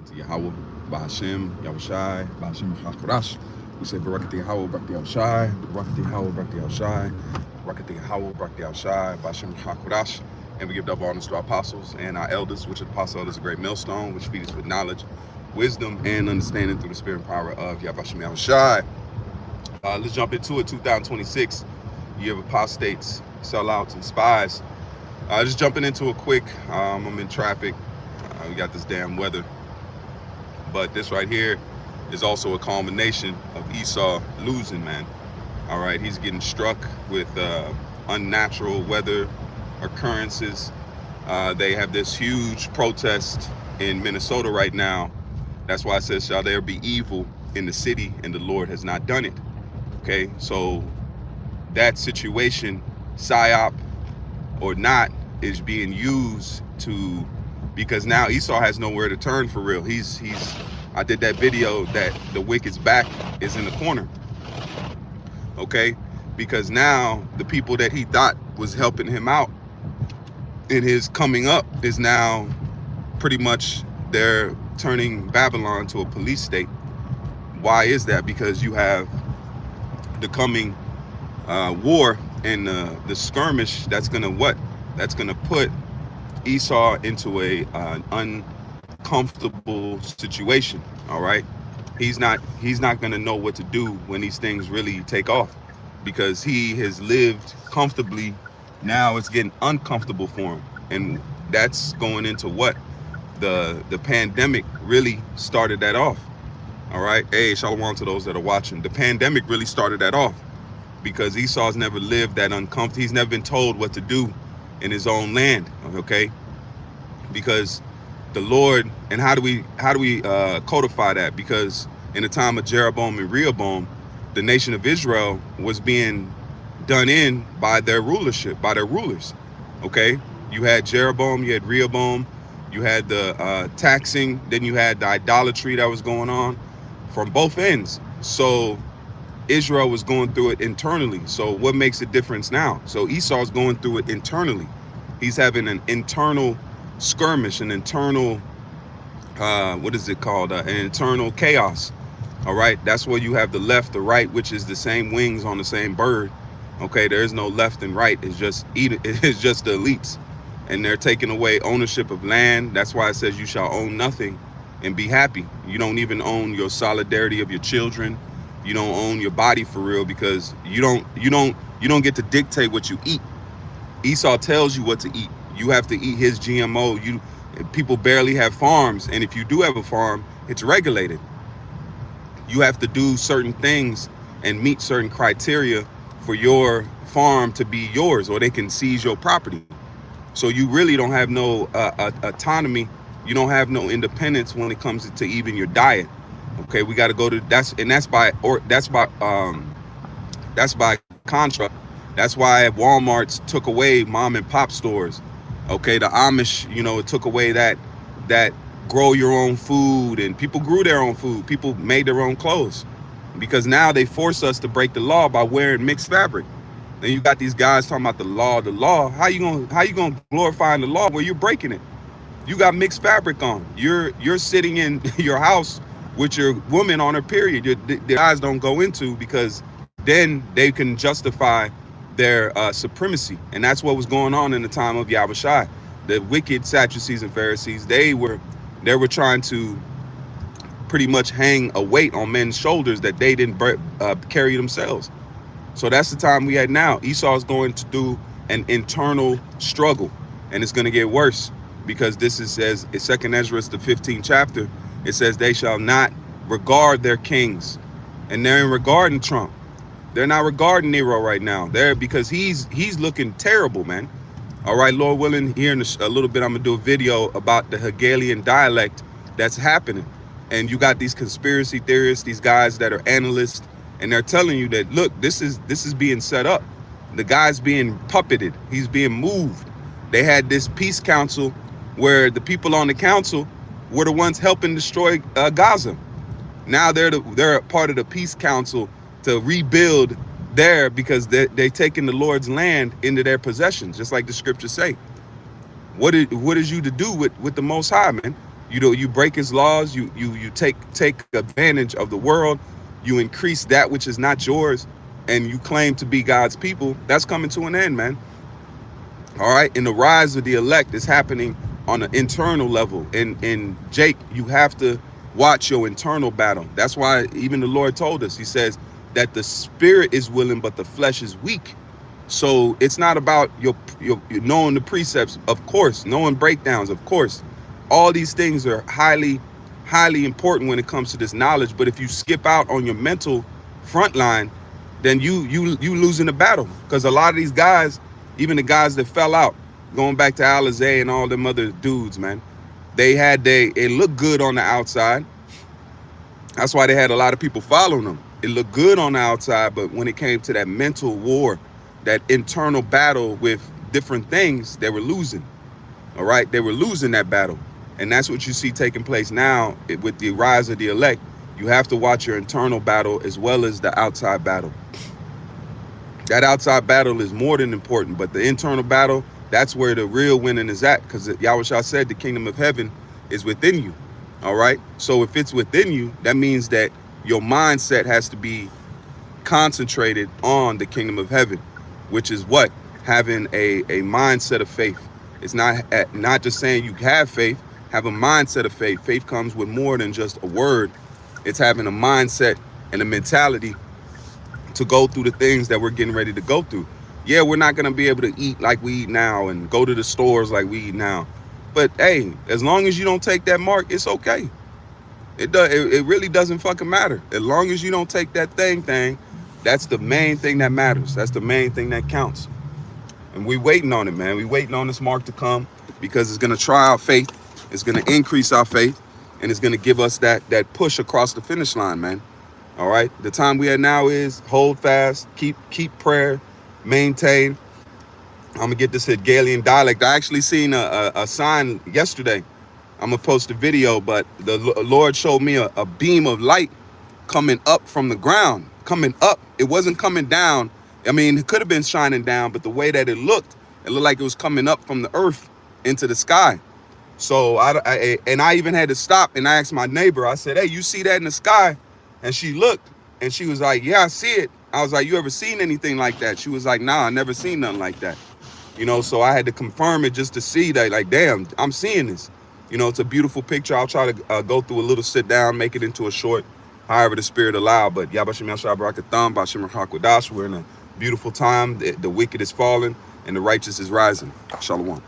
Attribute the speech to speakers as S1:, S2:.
S1: To YAHAWAH, BAHASHAM, YAHAWASHI, BAHASHAM, we say Barak YAHAWAH, Barak YAHAWASHI, Barak YAHAWAH, Barak YAHAWASHI, Barak YAHAWAH, Barak YAHAWASHI, BAHASHAM HaKodash. And we give double honors to our apostles and our elders, which apostle is a great millstone, which feeds us with knowledge, wisdom, and understanding through the spirit and power of YAHAWASHAM YAHAWASHI. Let's jump into it. 2026, year of apostates, sellouts, and spies. Just jumping into it quick. I'm in traffic. We got this damn weather. But this right here is also a culmination of Esau losing, man. All right, he's getting struck with unnatural weather occurrences. They have this huge protest in Minnesota right now. That's why it says, shall there be evil in the city, and the Lord has not done it. Okay, so that situation, psyop or not, is being used to, because now Esau has nowhere to turn for real. I did that video that the wicked's back is in the corner. Okay, because now the people that he thought was helping him out in his coming up is now pretty much, they're turning Babylon to a police state. Why is that? Because you have the coming war and the skirmish that's gonna what? That's gonna put Esau into a uncomfortable situation. All right, he's not gonna know what to do when these things really take off, because he has lived comfortably. Now it's getting uncomfortable for him, and that's going into what the pandemic really started that off. All right, hey, shalom to those that are watching. The pandemic really started that off, because Esau's never lived that uncomfortable. He's never been told what to do in his own land. Okay, because the Lord, and how do we codify that? Because in the time of Jeroboam and Rehoboam, the nation of Israel was being done in by their rulership, by their rulers. Okay, you had Jeroboam, you had Rehoboam, you had the taxing, then you had the idolatry that was going on from both ends. So Israel was going through it internally. So what makes a difference now? So Esau's going through it internally. He's having an internal skirmish, an internal, what is it called? An internal chaos. All right, that's where you have the left, the right, which is the same wings on the same bird. Okay, there is no left and right. It's just it's just the elites, and they're taking away ownership of land. That's why it says you shall own nothing and be happy. You don't even own your solidarity of your children. You don't own your body for real, because you don't get to dictate what you eat. Esau tells you what to eat. You have to eat his GMO. People barely have farms, and if you do have a farm, it's regulated. You have to do certain things and meet certain criteria for your farm to be yours, or they can seize your property. So you really don't have no autonomy. You don't have no independence when it comes to even your diet. Okay, we got to go to that's by contra. That's why Walmart's took away mom and pop stores. Okay, the Amish, it took away that grow your own food, and people grew their own food. People made their own clothes, because now they force us to break the law by wearing mixed fabric. Then you got these guys talking about the law. The law. How you gonna glorify the law where you're breaking it? You got mixed fabric on. You're sitting in your house with your woman on her period. The guys don't go into, because then they can justify their supremacy. And that's what was going on in the time of Yahawashi. The wicked Sadducees and Pharisees, they were trying to pretty much hang a weight on men's shoulders that they didn't carry themselves. So that's the time we had now. Esau is going to do an internal struggle, and it's going to get worse, because this is, says in 2nd Ezra, the 15th chapter, it says they shall not regard their kings. And they're in regarding Trump. They're not regarding Nero right now. Because he's looking terrible, man. All right, Lord willing, here in a little bit, I'm gonna do a video about the Hegelian dialect that's happening. And you got these conspiracy theorists, these guys that are analysts, and they're telling you that, look, this is being set up. The guy's being puppeted. He's being moved. They had this peace council where the people on the council were the ones helping destroy Gaza. Now they're a part of the peace council to rebuild there, because they're taking the Lord's land into their possessions, just like the scriptures say. What is you to do with the Most High, man? You break his laws, you take advantage of the world, you increase that which is not yours, and you claim to be God's people. That's coming to an end, man. All right, and the rise of the elect is happening on an internal level. And Jake, you have to watch your internal battle. That's why even the Lord told us, he says that the spirit is willing, but the flesh is weak. So it's not about your knowing the precepts, of course, knowing breakdowns, of course. All these things are highly important when it comes to this knowledge. But if you skip out on your mental front line, then you losing the battle. Because a lot of these guys, even the guys that fell out, going back to Alizé and all them other dudes, man, it looked good on the outside. That's why they had a lot of people following them. It looked good on the outside, but when it came to that mental war, that internal battle with different things, they were losing. All right, they were losing that battle. And that's what you see taking place now with the rise of the elect. You have to watch your internal battle as well as the outside battle. That outside battle is more than important, but the internal battle, that's where the real winning is at, because Yahawashi said the kingdom of heaven is within you. All right, so if it's within you, that means that your mindset has to be concentrated on the kingdom of heaven, which is what? Having a mindset of faith. It's not just saying you have faith. Have a mindset of faith. Faith comes with more than just a word. It's having a mindset and a mentality to go through the things that we're getting ready to go through. Yeah, we're not going to be able to eat like we eat now and go to the stores like we eat now. But hey, as long as you don't take that mark, it's okay. It really doesn't fucking matter. As long as you don't take that thing, that's the main thing that matters. That's the main thing that counts. And we waiting on it, man. We waiting on this mark to come, because it's going to try our faith. It's going to increase our faith, and it's going to give us that push across the finish line, man. All right. The time we are now is hold fast, keep prayer, maintain. I'm gonna get this Hegelian dialect. I actually seen a sign yesterday. I'm gonna post a video, but the Lord showed me a beam of light coming up from the ground, coming up. It wasn't coming down. I mean, it could have been shining down, but the way that it looked like it was coming up from the earth into the sky. So I even had to stop and I asked my neighbor, I said, hey, you see that in the sky? And she looked and she was like, yeah, I see it. I was like, you ever seen anything like that? She was like, nah, I never seen nothing like that. You know, so I had to confirm it just to see that, like, damn, I'm seeing this. You know, it's a beautiful picture. I'll try to go through a little sit down, make it into a short, however the spirit allow. But Yahawashim Yashar Barakatham, Bashim Hakwadash, we're in a beautiful time. The wicked is falling and the righteous is rising. Shalom.